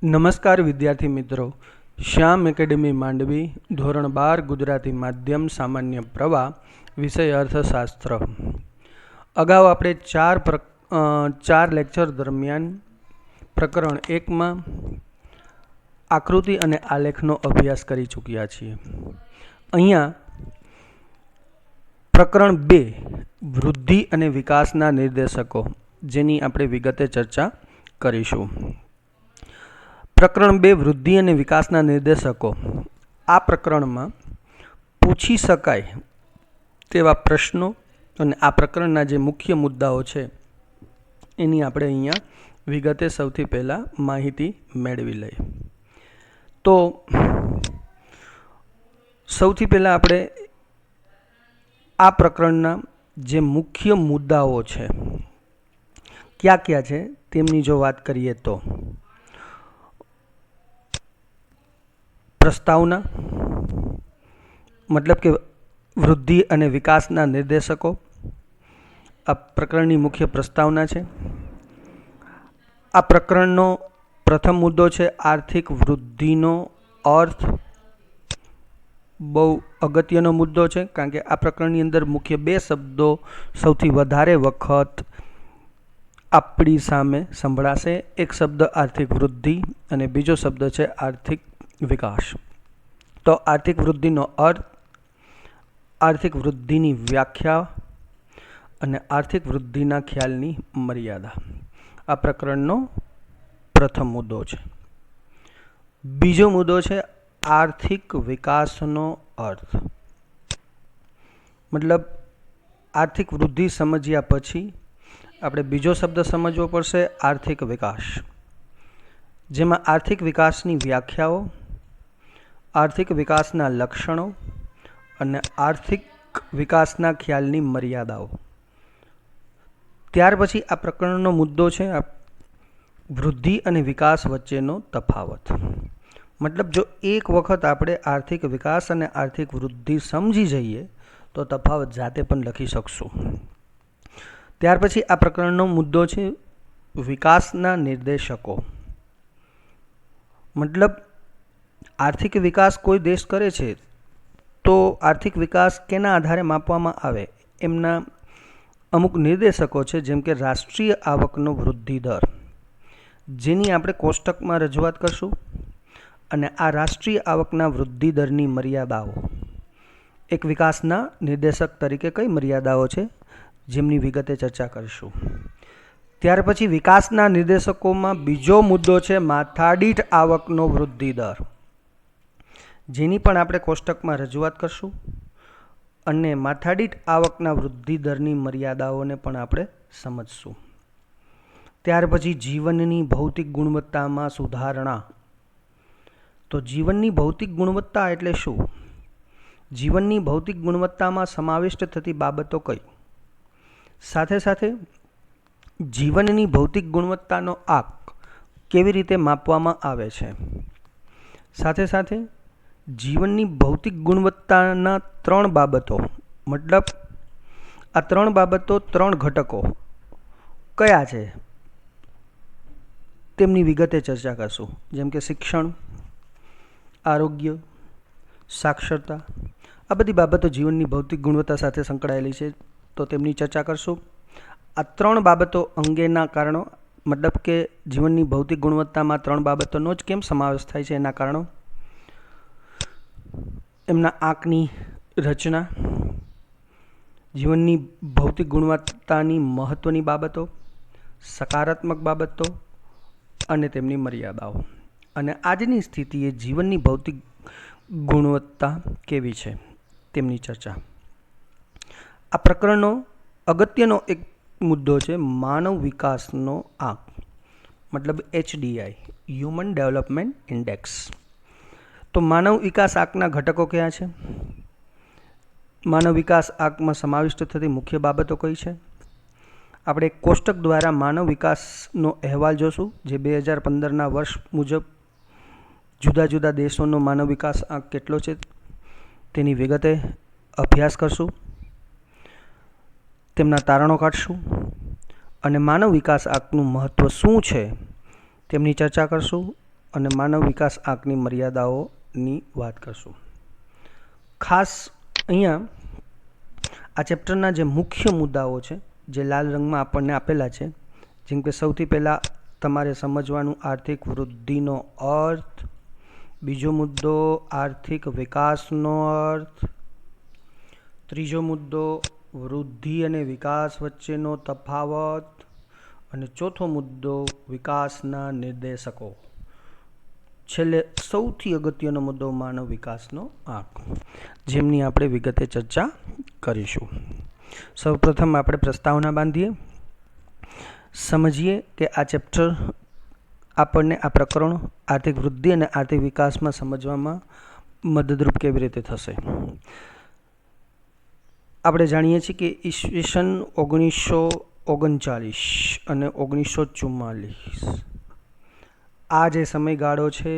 નમસ્કાર વિદ્યાર્થી મિત્રો, શ્યામ એકેડમી માંડવી ધોરણ 12 ગુજરાતી માધ્યમ સામાન્ય પ્રવાહ વિષય અર્થશાસ્ત્ર. અગાઉ આપણે ચાર લેક્ચર દરમિયાન પ્રકરણ 1માં આકૃતિ અને આલેખનો અભ્યાસ કરી ચૂક્યા છીએ. અહીંયા પ્રકરણ 2 વૃદ્ધિ અને વિકાસના નિર્દેશકો, જેની આપણે વિગતે ચર્ચા કરીશું. પ્રકરણ 2 વૃદ્ધિ અને વિકાસના નિર્દેશકો. આ પ્રકરણમાં પૂછી શકાય તેવા પ્રશ્નો અને આ પ્રકરણના જે મુખ્ય મુદ્દાઓ છે એની આપણે અહીંયા વિગતે સૌથી પહેલાં માહિતી મેળવી લઈએ. તો સૌથી પહેલાં આપણે આ પ્રકરણના જે મુખ્ય મુદ્દાઓ છે કયા કયા છે તેમની જો વાત કરીએ તો પ્રસ્તાવના, મતલબ કે વૃદ્ધિ અને વિકાસના નિર્દેશકો આ પ્રકરણની મુખ્ય પ્રસ્તાવના છે. આ પ્રકરણનો પ્રથમ મુદ્દો છે આર્થિક વૃદ્ધિનો અર્થ. બહુ અગત્યનો મુદ્દો છે, કારણ કે આ પ્રકરણની અંદર મુખ્ય બે શબ્દો સૌથી વધારે વખત આપણી સામે સંભળાશે. એક શબ્દ આર્થિક વૃદ્ધિ અને બીજો શબ્દ છે આર્થિક વિકાસ. તો આર્થિક વૃદ્ધિનો અર્થ, આર્થિક વૃદ્ધિની વ્યાખ્યા અને આર્થિક વૃદ્ધિના ખ્યાલની મર્યાદા આ પ્રકરણનો પ્રથમ મુદ્દો છે. બીજો મુદ્દો છે આર્થિક વિકાસનો અર્થ. મતલબ આર્થિક વૃદ્ધિ સમજ્યા પછી આપણે બીજો શબ્દ સમજવો પડશે આર્થિક વિકાસ, જેમાં આર્થિક વિકાસની વ્યાખ્યાઓ, આર્થિક વિકાસના લક્ષણો અને આર્થિક વિકાસના ખ્યાલની મર્યાદાઓ. ત્યાર પછી આ પ્રકરણનો મુદ્દો છે વૃદ્ધિ અને વિકાસ વચ્ચેનો તફાવત. મતલબ જો એક વખત આપણે આર્થિક વિકાસ અને આર્થિક વૃદ્ધિ સમજી જઈએ તો તફાવત જાતે પણ લખી શકશું. ત્યાર પછી આ પ્રકરણનો મુદ્દો છે વિકાસના નિર્દેશકો. મતલબ આર્થિક વિકાસ કોઈ દેશ કરે છે તો આર્થિક વિકાસ કેના આધારે માપવામાં આવે, એમના અમુક નિર્દેશકો છે, જેમ કે રાષ્ટ્રીય આવકનો વૃદ્ધિ દર, જેની આપણે કોષ્ટકમાં રજૂઆત કરશું, અને આ રાષ્ટ્રીય આવકના વૃદ્ધિ દરની મર્યાદાઓ. એક વિકાસના નિર્દેશક તરીકે કઈ મર્યાદાઓ છે જેમની વિગતે ચર્ચા કરીશું. ત્યાર પછી વિકાસના નિર્દેશકોમાં બીજો મુદ્દો છે માથાદીઠ આવકનો વૃદ્ધિ દર, જેની પણ આપણે કોષ્ટકમાં રજૂઆત કરશું, અને માથાદીઠ આવકના વૃદ્ધિ દરની મર્યાદાઓને પણ આપણે સમજશું. ત્યાર પછી જીવનની ભૌતિક ગુણવત્તામાં સુધારણા. તો જીવનની ભૌતિક ગુણવત્તા એટલે શું? જીવનની ભૌતિક ગુણવત્તામાં સમાવિષ્ટ થતી બાબતો કઈ? સાથે સાથે જીવનની ભૌતિક ગુણવત્તાનો આંક કેવી રીતે માપવામાં આવે છે? સાથે સાથે જીવનની ભૌતિક ગુણવત્તાના 3 બાબતો, મતલબ આ 3 બાબતો, 3 ઘટકો કયા છે તેમની વિગતે ચર્ચા કરશું, જેમ કે શિક્ષણ, આરોગ્ય, સાક્ષરતા. આ બધી બાબતો જીવનની ભૌતિક ગુણવત્તા સાથે સંકળાયેલી છે, તો તેમની ચર્ચા કરશું. આ 3 બાબતો અંગેના કારણો, મતલબ કે જીવનની ભૌતિક ગુણવત્તામાં 3 બાબતોનો જ કેમ સમાવેશ થાય છે એના કારણો, એમના આંકની રચના, જીવનની ભૌતિક ગુણવત્તાની મહત્ત્વની બાબતો, સકારાત્મક બાબતો અને તેમની મર્યાદાઓ. અને આજની સ્થિતિએ જીવનની ભૌતિક ગુણવત્તા કેવી છે તેમની ચર્ચા. આ પ્રકરણનો અગત્યનો એક મુદ્દો છે માનવ વિકાસનો આંક, મતલબ HDI, હ્યુમન ડેવલપમેન્ટ ઇન્ડેક્સ. તો માનવ વિકાસ આંકના ઘટકો કયા છે? માનવ વિકાસ આંકમાં સમાવિષ્ટ થતી મુખ્ય બાબતો કઈ છે? આપણે એક કોષ્ટક દ્વારા માનવ વિકાસનો અહેવાલ જોશું, જે 2015ના વર્ષ મુજબ જુદા જુદા દેશોનો માનવ વિકાસ આંક કેટલો છે તેની વિગતે અભ્યાસ કરશું, તેમના તારણો કાઢશું અને માનવ વિકાસ આંકનું મહત્ત્વ શું છે તેમની ચર્ચા કરશું અને માનવ વિકાસ આંકની મર્યાદાઓની વાત કરશું. ખાસ અહીંયા આ ચેપ્ટરના જે મુખ્ય મુદ્દાઓ છે જે લાલ રંગમાં આપણને આપેલા છે, જેમ કે સૌથી પહેલાં તમારે સમજવાનું આર્થિક વૃદ્ધિનો અર્થ, બીજો મુદ્દો આર્થિક વિકાસનો અર્થ, ત્રીજો મુદ્દો વૃદ્ધિ અને વિકાસ વચ્ચેનો તફાવત, અને ચોથો મુદ્દો વિકાસના નિર્દેશકો. છેલ્લે સૌથી અગત્યનો મુદ્દો માનવ વિકાસનો આંક, જેમની આપણે વિગતે ચર્ચા કરીશું. સૌપ્રથમ આપણે પ્રસ્તાવના બાંધીએ, સમજીએ કે આ ચેપ્ટર આપણને આ પ્રકરણ આર્થિક વૃદ્ધિ અને આર્થિક વિકાસમાં સમજવામાં મદદરૂપ કેવી રીતે થશે. આપણે જાણીએ છીએ કે ઈસવીસન 1939 અને 1944 આ જે સમયગાળો છે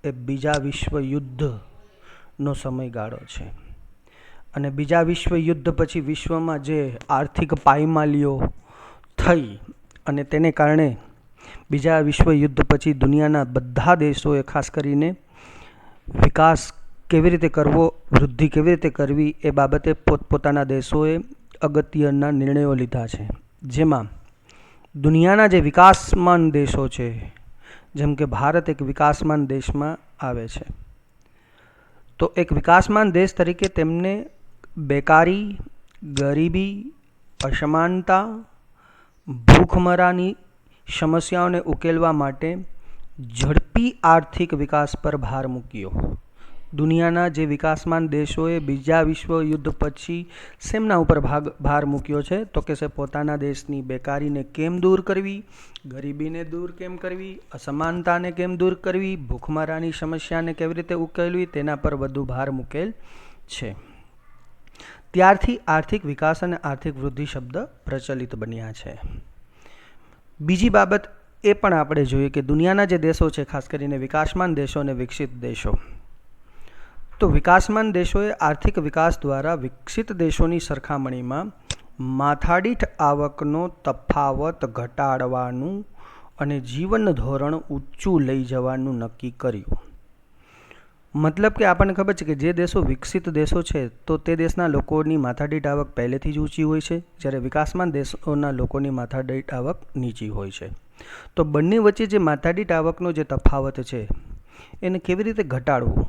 એ બીજા વિશ્વયુદ્ધનો સમયગાળો છે. અને બીજા વિશ્વયુદ્ધ પછી વિશ્વમાં જે આર્થિક પાયમાલીઓ થઈ અને તેને કારણે બીજા વિશ્વયુદ્ધ પછી દુનિયાના બધા દેશોએ ખાસ કરીને વિકાસ કેવી રીતે કરવો, વૃદ્ધિ કેવી રીતે કરવી એ બાબતે પોતપોતાના દેશોએ અગત્યના નિર્ણયો લીધા છે. જેમાં દુનિયાના જે વિકાસમાન દેશો છે, જેમ કે ભારત એક વિકાસમાન દેશમાં આવે છે, તો એક વિકાસમાન દેશ તરીકે તેમને બેકારી, ગરીબી, અસમાનતા, ભૂખમરાની સમસ્યાઓને ઉકેલવા માટે ઝડપી આર્થિક વિકાસ પર ભાર મૂક્યો. દુનિયાના જે વિકાસમાન દેશોએ બીજા વિશ્વયુદ્ધ પછી શેમના ઉપર ભાર મૂક્યો છે, તો કે પોતાના દેશની બેકારીને કેમ દૂર કરવી, ગરીબીને દૂર કેમ કરવી, અસમાનતાને કેમ દૂર કરવી, ભૂખમરાની સમસ્યાને કેવી રીતે ઉકેલવી, તેના પર વધુ ભાર મૂકેલ છે. ત્યારથી આર્થિક વિકાસ અને આર્થિક વૃદ્ધિ શબ્દ પ્રચલિત બન્યા છે. બીજી બાબત એ પણ આપણે જોઈએ કે દુનિયાના જે દેશો છે, ખાસ કરીને વિકાસમાન દેશો અને વિકસિત દેશો, તો વિકાસમાન દેશોએ આર્થિક વિકાસ દ્વારા વિકસિત દેશોની સરખામણીમાં માથાદીઠ આવકનો તફાવત ઘટાડવાનું અને જીવન ધોરણ ઊંચું લઈ જવાનું નક્કી કર્યું. મતલબ કે આપણને ખબર છે કે જે દેશો વિકસિત દેશો છે, તો તે દેશના લોકોની માથાદીઠ આવક પહેલેથી જ ઊંચી હોય છે, જ્યારે વિકાસમાન દેશોના લોકોની માથાદીઠ આવક નીચી હોય છે. તો બંને વચ્ચે જે માથાદીઠ આવકનો જે તફાવત છે એને કેવી રીતે ઘટાડવું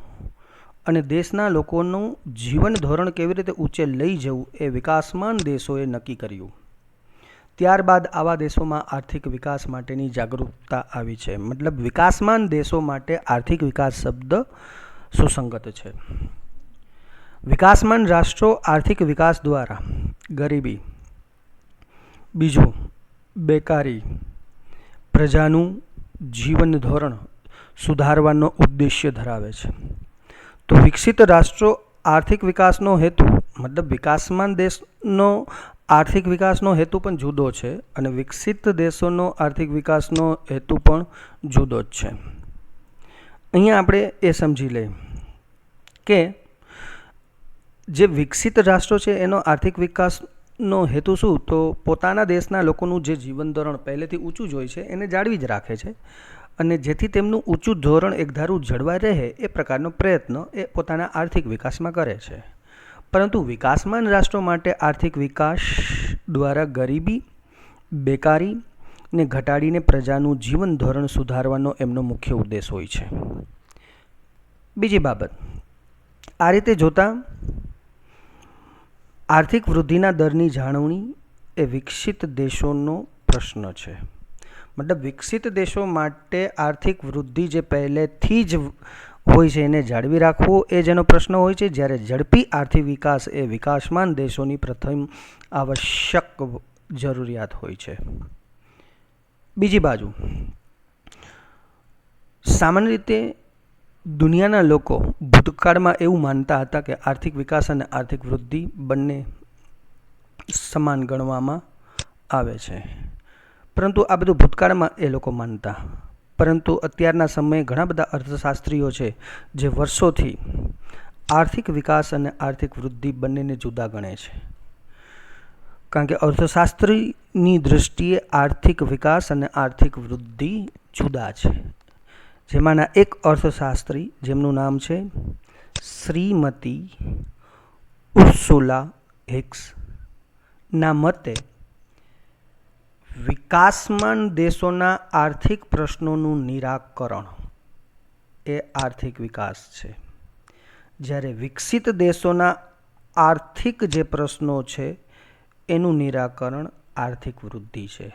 અને દેશના લોકોનું જીવન ધોરણ કેવી રીતે ઊંચે લઈ જવું એ વિકાસમાન દેશોએ નક્કી કર્યું. ત્યારબાદ આવા દેશોમાં આર્થિક વિકાસ માટેની જાગૃતતા આવી છે. મતલબ વિકાસમાન દેશો માટે આર્થિક વિકાસ શબ્દ સુસંગત છે. વિકાસમાન રાષ્ટ્રો આર્થિક વિકાસ દ્વારા ગરીબી, બીજું બેકારી, પ્રજાનું જીવન ધોરણ સુધારવાનો ઉદ્દેશ્ય ધરાવે છે. તો વિકસિત રાષ્ટ્રો આર્થિક વિકાસનો હેતુ, મતલબ વિકાસમાન દેશનો આર્થિક વિકાસનો હેતુ પણ જુદો છે અને વિકસિત દેશોનો આર્થિક વિકાસનો હેતુ પણ જુદો જ છે. અહીંયા આપણે એ સમજી લઈએ કે જે વિકસિત રાષ્ટ્રો છે એનો આર્થિક વિકાસનો હેતુ શું, તો પોતાના દેશના લોકોનું જે જીવન ધોરણ પહેલેથી ઊંચું જ હોય છે એને જાળવી જ રાખે છે, અને જેથી તેમનું ઊંચું ધોરણ એકધારું જળવાઈ રહે એ પ્રકારનો પ્રયત્ન એ પોતાના આર્થિક વિકાસમાં કરે છે. પરંતુ વિકાસમાન રાષ્ટ્રો માટે આર્થિક વિકાસ દ્વારા ગરીબી, બેકારીને ઘટાડીને પ્રજાનું જીવન ધોરણ સુધારવાનો એમનો મુખ્ય ઉદ્દેશ હોય છે. બીજી બાબત, આ રીતે જોતાં આર્થિક વૃદ્ધિના દરની જાળવણી એ વિકસિત દેશોનો પ્રશ્ન છે. મતલબ વિકસિત દેશો માટે આર્થિક વૃદ્ધિ જે પહેલેથી જ હોય છે એને જાળવી રાખવો એ જેનો પ્રશ્ન હોય છે, જ્યારે ઝડપી આર્થિક વિકાસ એ વિકાસમાન દેશોની પ્રથમ આવશ્યક જરૂરિયાત હોય છે. બીજી બાજુ સામાન્ય રીતે દુનિયાના લોકો ભૂતકાળમાં એવું માનતા હતા કે આર્થિક વિકાસ અને આર્થિક વૃદ્ધિ બંને સમાન ગણવામાં આવે છે. પરંતુ આ બધું ભૂતકાળમાં એ લોકો માનતા, પરંતુ અત્યારના સમયે ઘણા બધા અર્થશાસ્ત્રીઓ છે જે વર્ષોથી આર્થિક વિકાસ અને આર્થિક વૃદ્ધિ બંનેને જુદા ગણે છે. કારણ કે અર્થશાસ્ત્રીની દૃષ્ટિએ આર્થિક વિકાસ અને આર્થિક વૃદ્ધિ જુદા છે. જેમાંના એક અર્થશાસ્ત્રી જેમનું નામ છે શ્રીમતી ઉર્સુલા હિક્સ ના મતે વિકાસમાન દેશોના આર્થિક પ્રશ્નોનું નિરાકરણ એ આર્થિક વિકાસ છે, જ્યારે વિકસિત દેશોના આર્થિક જે પ્રશ્નો છે એનું નિરાકરણ આર્થિક વૃદ્ધિ છે.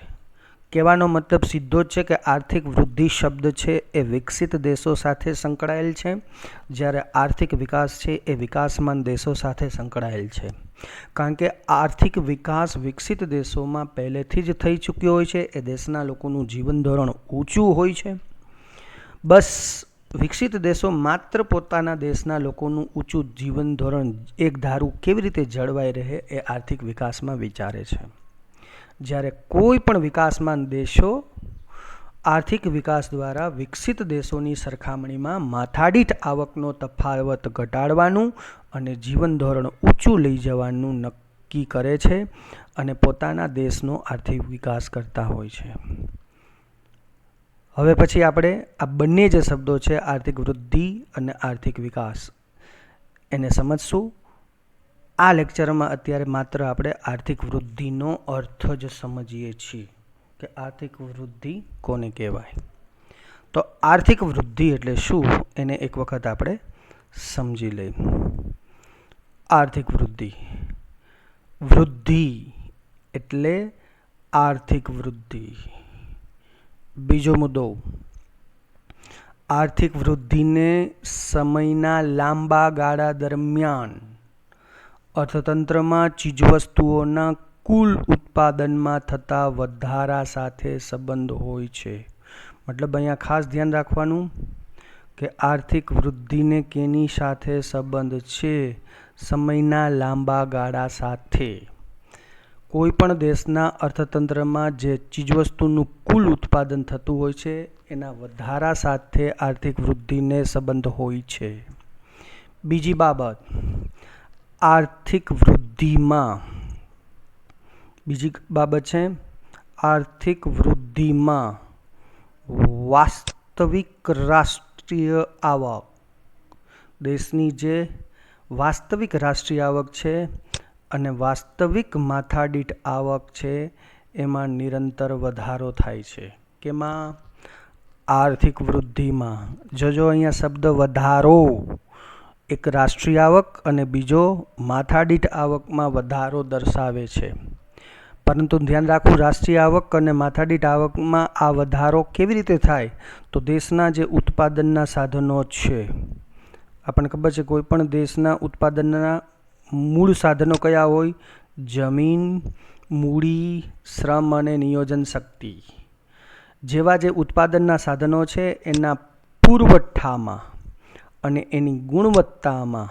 કહેવાનો મતલબ સીધો જ છે કે આર્થિક વૃદ્ધિ શબ્દ છે એ વિકસિત દેશો સાથે સંકળાયેલ છે, જ્યારે આર્થિક વિકાસ છે એ વિકાસમાન દેશો સાથે સંકળાયેલ છે. કારણ કે આર્થિક વિકાસ વિકસિત દેશોમાં પહેલેથી જ થઈ ચૂક્યો હોય છે. એ દેશના લોકોનું જીવન ધોરણ ઊંચું હોય છે. બસ વિકસિત દેશો માત્ર પોતાના દેશના લોકોનું ઊંચું જીવન ધોરણ એક ધારું કેવી રીતે જળવાઈ રહે એ આર્થિક વિકાસમાં વિચારે છે. જ્યારે કોઈ પણ વિકાસમાન દેશો આર્થિક વિકાસ દ્વારા વિકસિત દેશોની સરખામણીમાં માથાદીઠ આવકનો તફાવત ઘટાડવાનું અને જીવન ધોરણ ઊંચું લઈ જવાનું નક્કી કરે છે અને પોતાના દેશનો આર્થિક વિકાસ કરતા હોય છે. હવે પછી આપણે આ બંને જે શબ્દો છે આર્થિક વૃદ્ધિ અને આર્થિક વિકાસ એને સમજશું. આ લેક્ચરમાં અત્યારે માત્ર આપણે આર્થિક વૃદ્ધિનો અર્થ જ સમજીએ છીએ કે આર્થિક વૃદ્ધિ કોને કહેવાય. તો આર્થિક વૃદ્ધિ એટલે શું એને એક વખત આપણે સમજી લઈએ. આર્થિક વૃદ્ધિ, વૃદ્ધિ એટલે આર્થિક વૃદ્ધિ. બીજો મુદ્દો, આર્થિક વૃદ્ધિને સમયના લાંબા ગાળા દરમિયાન અર્થતંત્રમાં ચીજવસ્તુઓના કુલ ઉત્પાદનમાં થતા વધારા સાથે સંબંધ હોય છે. મતલબ અહીંયા ખાસ ધ્યાન રાખવાનું કે આર્થિક વૃદ્ધિને કેની સાથે સંબંધ છે? સમયના લાંબા ગાળા સાથે. કોઈ પણ દેશના અર્થતંત્રમાં જે ચીજવસ્તુનું કુલ ઉત્પાદન થતું હોય છે એના વધારા સાથે આર્થિક વૃદ્ધિને સંબંધ હોય છે. બીજી બાબત, આર્થિક વૃદ્ધિમાં વાસ્તવિક રાષ્ટ્રીય આવક, દેશની જે વાસ્તવિક રાષ્ટ્રીય આવક છે અને વાસ્તવિક માથાદીઠ આવક છે એમાં નિરંતર વધારો થાય છે. કેમાં? આર્થિક વૃદ્ધિમાં. જોજો અહીંયા શબ્દ વધારો, એક રાષ્ટ્રીય આવક અને બીજો માથાદીઠ આવકમાં વધારો દર્શાવે છે. પરંતુ ધ્યાન રાખવું, રાષ્ટ્રીય આવક અને માથાદીઠ આવકમાં આ વધારો કેવી રીતે થાય? તો દેશના જે ઉત્પાદનના સાધનો છે, આપણને ખબર છે કોઈ પણ દેશના ઉત્પાદનના મૂળ સાધનો કયા હોય? જમીન, મૂડી, શ્રમ અને નિયોજન શક્તિ જેવા જે ઉત્પાદનના સાધનો છે એના પુરવઠામાં અને એની ગુણવત્તામાં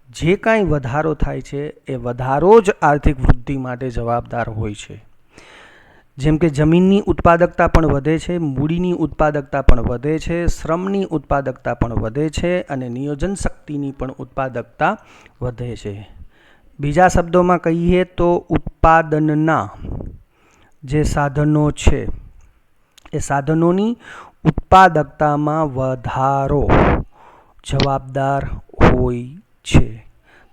જે કાંઈ વધારો થાય છે એ વધારો જ આર્થિક વૃદ્ધિ માટે જવાબદાર હોય છે. જેમ કે જમીનની ઉત્પાદકતા પણ વધે છે, મૂડીની ઉત્પાદકતા પણ વધે છે, શ્રમની ઉત્પાદકતા પણ વધે છે અને નિયોજન શક્તિની પણ ઉત્પાદકતા વધે છે. બીજા શબ્દોમાં કહીએ તો ઉત્પાદનના જે સાધનો છે એ સાધનોની ઉત્પાદકતામાં વધારો જવાબદાર હોય છે.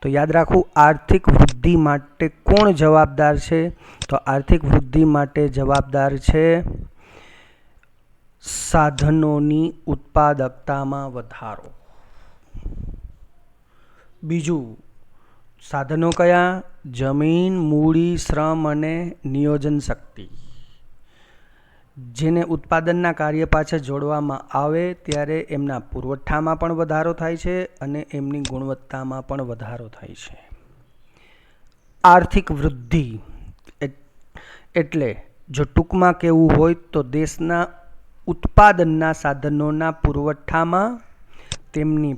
તો યાદ રાખવું, આર્થિક વૃદ્ધિ માટે કોણ જવાબદાર છે? તો આર્થિક વૃદ્ધિ માટે જવાબદાર છે સાધનોની ઉત્પાદકતામાં વધારો. બીજું, સાધનો કયા? જમીન, મૂડી, શ્રમ અને નિયોજન શક્તિ. જેને ઉત્પાદનના કાર્ય પાછળ જોડવામાં આવે ત્યારે એમના પુરવઠામાં પણ વધારો થાય છે અને એમની ગુણવત્તામાં પણ વધારો થાય છે. આર્થિક વૃદ્ધિ એટલે જો ટૂંકમાં કહેવું હોય તો દેશના ઉત્પાદનના સાધનોના પુરવઠામાં તેમની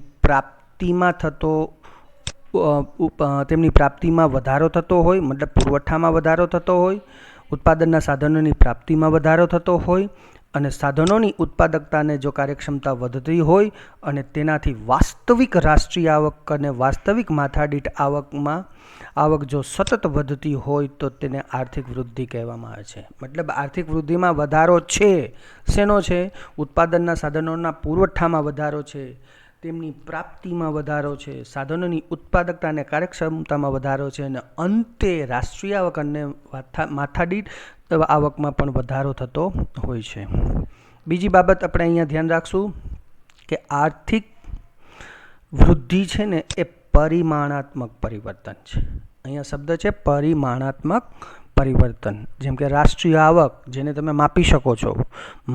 પ્રાપ્તિમાં વધારો થતો હોય, મતલબ પુરવઠામાં વધારો થતો હોય, ઉત્પાદનના સાધનોની પ્રાપ્તિમાં વધારો થતો હોય અને સાધનોની ઉત્પાદકતાને જો કાર્યક્ષમતા વધતી હોય અને તેનાથી વાસ્તવિક રાષ્ટ્રીય આવક અને વાસ્તવિક માથાદીઠ આવક જો સતત વધતી હોય તો તેને આર્થિક વૃદ્ધિ કહેવામાં આવે છે. મતલબ આર્થિક વૃદ્ધિમાં વધારો છે. શેનો છે? ઉત્પાદનના સાધનોના પુરવઠામાં વધારો છે, તેમની પ્રાપ્તિમાં વધારો છે, સાધનોની ઉત્પાદકતા અને કાર્યક્ષમતામાં વધારો છે, અને અંતે રાષ્ટ્રીય આવક અને માથાદીઠ આવકમાં પણ વધારો થતો હોય છે. બીજી બાબત આપણે અહીંયા ધ્યાન રાખશું કે આર્થિક વૃદ્ધિ છે ને એ પરિમાણાત્મક પરિવર્તન છે. અહીંયા શબ્દ છે પરિમાણાત્મક પરિવર્તન. જેમ કે રાષ્ટ્રીય આવક જેને તમે માપી શકો છો,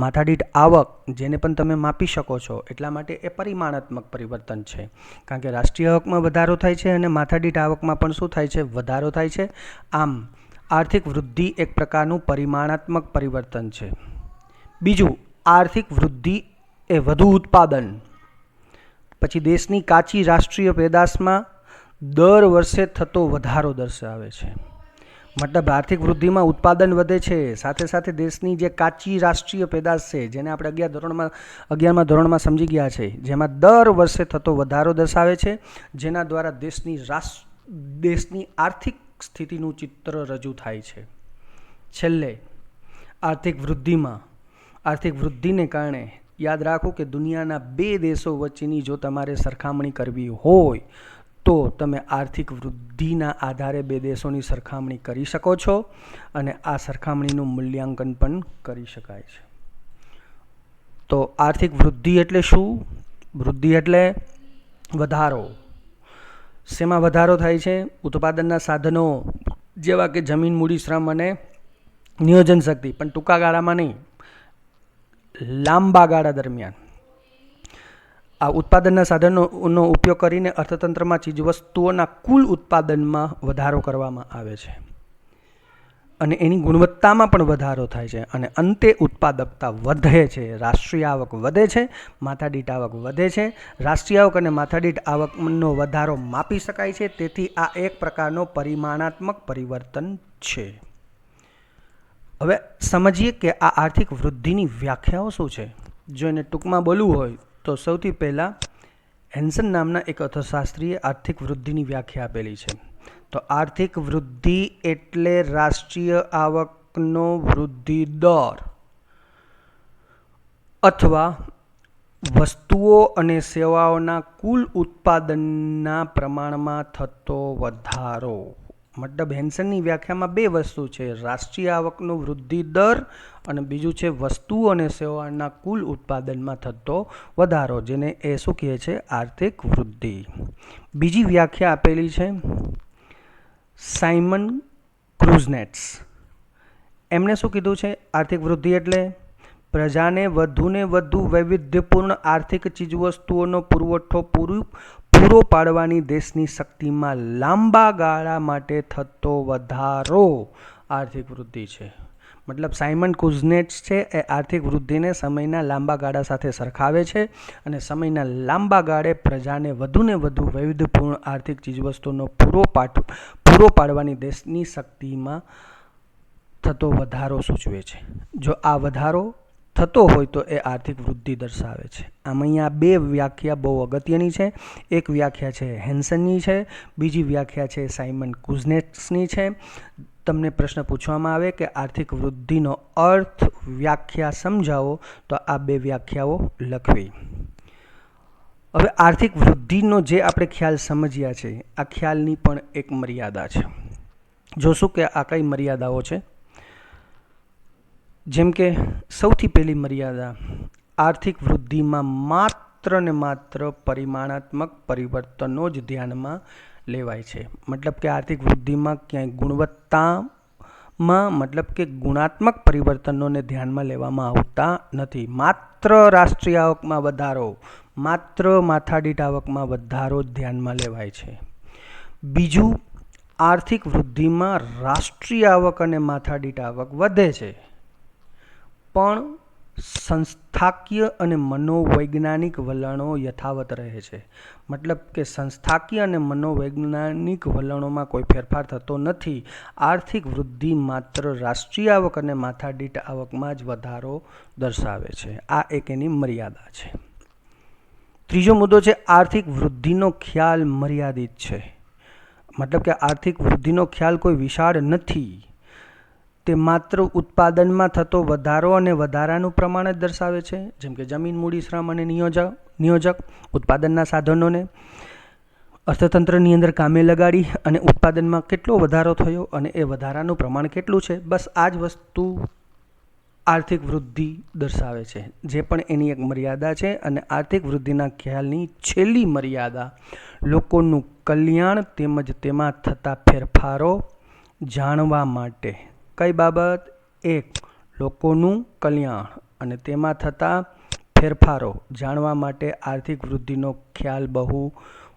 માથાદીઠ આવક જેને પણ તમે માપી શકો છો, એટલા માટે એ પરિમાણાત્મક પરિવર્તન છે. કારણ કે રાષ્ટ્રીય આવકમાં વધારો થાય છે અને માથાદીઠ આવકમાં પણ શું થાય છે? વધારો થાય છે. આમ આર્થિક વૃદ્ધિ એક પ્રકારનું પરિમાણાત્મક પરિવર્તન છે. બીજું, આર્થિક વૃદ્ધિ એ વધુ ઉત્પાદન, પછી દેશની કાચી રાષ્ટ્રીય પેદાશમાં દર વર્ષે થતો વધારો દર્શાવે છે. મતલબ આર્થિક વૃદ્ધિમાં ઉત્પાદન વધે છે, સાથે સાથે દેશની જે કાચી રાષ્ટ્રીય પેદાશ છે, જેને આપણે 11મા ધોરણમાં સમજી ગયા છે, જેમાં દર વર્ષે થતો વધારો દર્શાવે છે, જેના દ્વારા દેશની આર્થિક સ્થિતિનું ચિત્ર રજૂ થાય છે. છેલ્લે આર્થિક વૃદ્ધિને કારણે યાદ રાખો કે દુનિયાના 2 દેશો વચ્ચેની જો તમારે સરખામણી કરવી હોય તો તમે આર્થિક વૃદ્ધિના આધારે 2 દેશોની સરખામણી કરી શકો છો અને આ સરખામણીનું મૂલ્યાંકન પણ કરી શકાય છે. તો આર્થિક વૃદ્ધિ એટલે શું? વૃદ્ધિ એટલે વધારો. શેમાં વધારો થાય છે? ઉત્પાદનના સાધનો જેવા કે જમીન, મૂડી, શ્રમ અને નિયોજન શક્તિ, પણ ટૂંકા ગાળામાં નહીં, લાંબા ગાળા દરમિયાન આ ઉત્પાદનના સાધનોનો ઉપયોગ કરીને અર્થતંત્રમાં ચીજવસ્તુઓના કુલ ઉત્પાદનમાં વધારો કરવામાં આવે છે અને એની ગુણવત્તામાં પણ વધારો થાય છે અને અંતે ઉત્પાદકતા વધે છે, રાષ્ટ્રીય આવક વધે છે, માથાદીઠ આવક વધે છે. રાષ્ટ્રીય આવક અને માથાદીઠ આવકનો વધારો માપી શકાય છે. તેથી આ એક પ્રકારનો પરિમાણાત્મક પરિવર્તન છે. હવે સમજીએ કે આ આર્થિક વૃદ્ધિની વ્યાખ્યાઓ શું છે. જો એને ટૂંકમાં બોલવું હોય તો સૌથી પહેલાં હેન્સન નામના એક અર્થશાસ્ત્રીએ આર્થિક વૃદ્ધિની વ્યાખ્યા આપેલી છે. તો આર્થિક વૃદ્ધિ એટલે રાષ્ટ્રીય આવકનો વૃદ્ધિ દર અથવા વસ્તુઓ અને સેવાઓના કુલ ઉત્પાદનના પ્રમાણમાં થતો વધારો. મતલબ હેન્સનની વ્યાખ્યામાં 2 વસ્તુ છે, રાષ્ટ્રીય આવકનો વૃદ્ધિ દર અને બીજું છે વસ્તુઓ અને સેવાના કુલ ઉત્પાદનમાં થતો વધારો, જેને એ શું કહે છે? આર્થિક વૃદ્ધિ. બીજી વ્યાખ્યા આપેલી છે સાયમન ક્રુઝનેટ્સ. એમણે શું કીધું છે? આર્થિક વૃદ્ધિ એટલે પ્રજાને વધુને વધુ વૈવિધ્યપૂર્ણ આર્થિક ચીજવસ્તુઓનો પુરવઠો પૂરો પાડવાની દેશની શક્તિમાં લાંબા ગાળા માટે થતો વધારો આર્થિક વૃદ્ધિ છે. મતલબ સાયમન કુઝનેટ્સ છે એ આર્થિક વૃદ્ધિને સમયના લાંબા ગાળા સાથે સરખાવે છે અને સમયના લાંબા ગાળે પ્રજાને વધુને વધુ વૈવિધ્યપૂર્ણ આર્થિક ચીજવસ્તુઓનો પૂરો પાડવાની દેશની શક્તિમાં થતો વધારો સૂચવે છે. જો આ વધારો થતો હોય તો એ આર્થિક વૃદ્ધિ દર્શાવે છે. આમ અહીંયા 2 વ્યાખ્યા બહુ અગત્યની છે. એક વ્યાખ્યા છે હેન્સનની છે, બીજી વ્યાખ્યા છે સાયમન કુઝનેટ્સની છે. તમને પ્રશ્ન પૂછવામાં આવે કે આર્થિક વૃદ્ધિનો અર્થ, વ્યાખ્યા સમજાવો, તો આ 2 વ્યાખ્યાઓ લખવી. હવે આર્થિક વૃદ્ધિનો જે આપણે ખ્યાલ સમજ્યા છે, આ ખ્યાલની પણ એક મર્યાદા છે. જોશું કે આ કઈ મર્યાદાઓ છે. જેમ કે સૌથી પહેલી મર્યાદા, આર્થિક વૃદ્ધિમાં માત્ર ને માત્ર પરિમાણાત્મક પરિવર્તનો જ ધ્યાનમાં લેવાય છે. મતલબ કે આર્થિક વૃદ્ધિમાં ક્યાંય ગુણવત્તામાં કે ગુણાત્મક પરિવર્તનોને ધ્યાનમાં લેવામાં આવતા નથી. માત્ર રાષ્ટ્રીય આવકમાં વધારો, માત્ર માથાદીઠ આવકમાં વધારો જ ધ્યાનમાં લેવાય છે. બીજું, આર્થિક વૃદ્ધિમાં રાષ્ટ્રીય આવક અને માથાદીઠ આવક વધે છે, પણ સંસ્થાકીય અને મનોવૈજ્ઞાનિક વલણો યથાવત રહે છે. મતલબ કે સંસ્થાકીય અને મનોવૈજ્ઞાનિક વલણોમાં કોઈ ફેરફાર થતો નથી. આર્થિક વૃદ્ધિ માત્ર રાષ્ટ્રીય આવક અને માથાદીઠ આવકમાં જ વધારો દર્શાવે છે. આ એક એની મર્યાદા છે. ત્રીજો મુદ્દો છે આર્થિક વૃદ્ધિનો ખ્યાલ મર્યાદિત છે. મતલબ કે આર્થિક વૃદ્ધિનો ખ્યાલ કોઈ વિશાળ નથી. તે માત્ર ઉત્પાદનમાં થતો વધારો અને વધારાનું પ્રમાણ જ દર્શાવે છે. જેમ કે જમીન, મૂડી, શ્રમ અને નિયોજક ઉત્પાદનના સાધનોને અર્થતંત્રની અંદર કામે લગાડી અને ઉત્પાદનમાં કેટલો વધારો થયો અને એ વધારાનું પ્રમાણ કેટલું છે, બસ આ જ વસ્તુ આર્થિક વૃદ્ધિ દર્શાવે છે. જે પણ એની એક મર્યાદા છે. અને આર્થિક વૃદ્ધિના ખ્યાલની છેલ્લી મર્યાદા લોકોનું કલ્યાણ તેમજ તેમાં થતા ફેરફારો જાણવા માટે. કઈ બાબત? એક, લોકોનું કલ્યાણ અને તેમાં થતા ફેરફારો જાણવા માટે આર્થિક વૃદ્ધિનો ખ્યાલ બહુ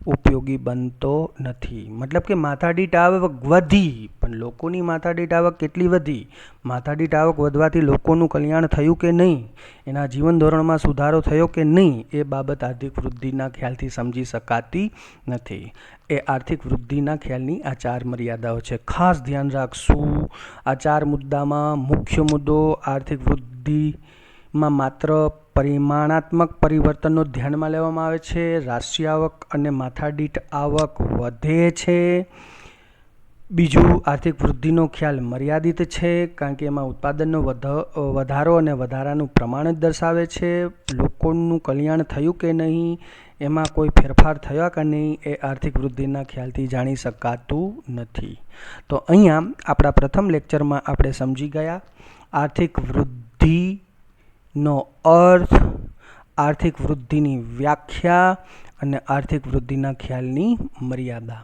ઉપયોગી બનતો નથી. મતલબ કે માથાદીઠ આવક વધી, પણ લોકોની માથાદીઠ આવક કેટલી વધી? માથાદીઠ આવક વધવાથી લોકોનું કલ્યાણ થયું કે નહીં? એના જીવન ધોરણમાં સુધારો થયો કે નહીં? એ બાબત આર્થિક વૃદ્ધિના ખ્યાલથી સમજી શકાતી નથી. એ આર્થિક વૃદ્ધિના ખ્યાલની આ 4 મર્યાદાઓ છે. ખાસ ધ્યાન રાખશું આ 4 મુદ્દામાં. મુખ્ય મુદ્દો આર્થિક વૃદ્ધિમાં માત્ર પરિમાણાત્મક પરિવર્તનો ધ્યાનમાં લેવામાં આવે છે. રાષ્ટ્રીય આવક અને માથાદીઠ આવક વધે છે. બીજું, આર્થિક વૃદ્ધિનો ખ્યાલ મર્યાદિત છે, કારણ કે એમાં ઉત્પાદનનો વધારો અને વધારાનું પ્રમાણ જ દર્શાવે છે. લોકોનું કલ્યાણ થયું કે નહીં, એમાં કોઈ ફેરફાર થયા કે નહીં, એ આર્થિક વૃદ્ધિના ખ્યાલથી જાણી શકાતું નથી. તો અહીંયા આપણા પ્રથમ લેક્ચરમાં આપણે સમજી ગયા આર્થિક વૃદ્ધિનો અર્થ, આર્થિક વૃદ્ધિની વ્યાખ્યા અને આર્થિક વૃદ્ધિના ખ્યાલની મર્યાદા.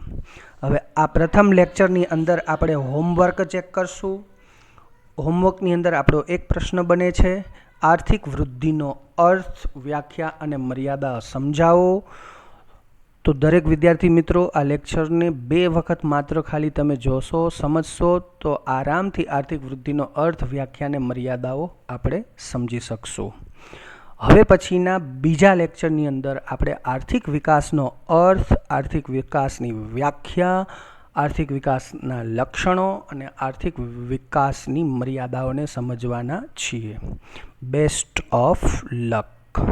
હવે આ પ્રથમ લેક્ચરની અંદર આપણે હોમવર્ક ચેક કરશું. હોમવર્કની અંદર આપણો એક પ્રશ્ન બને છે, આર્થિક વૃદ્ધિનો અર્થ, વ્યાખ્યા અને મર્યાદા સમજાવો. તો દરેક વિદ્યાર્થી મિત્રો આ લેક્ચરને 2 વખત માત્ર ખાલી તમે જોશો, સમજશો તો આરામથી આર્થિક વૃદ્ધિનો અર્થ, વ્યાખ્યા અને મર્યાદાઓ આપણે સમજી શકશું. હવે પછીના બીજા લેક્ચરની અંદર આપણે આર્થિક વિકાસનો અર્થ, આર્થિક વિકાસની વ્યાખ્યા, આર્થિક વિકાસના લક્ષણો અને આર્થિક વિકાસની મર્યાદાઓને સમજવાના છીએ. Best of luck.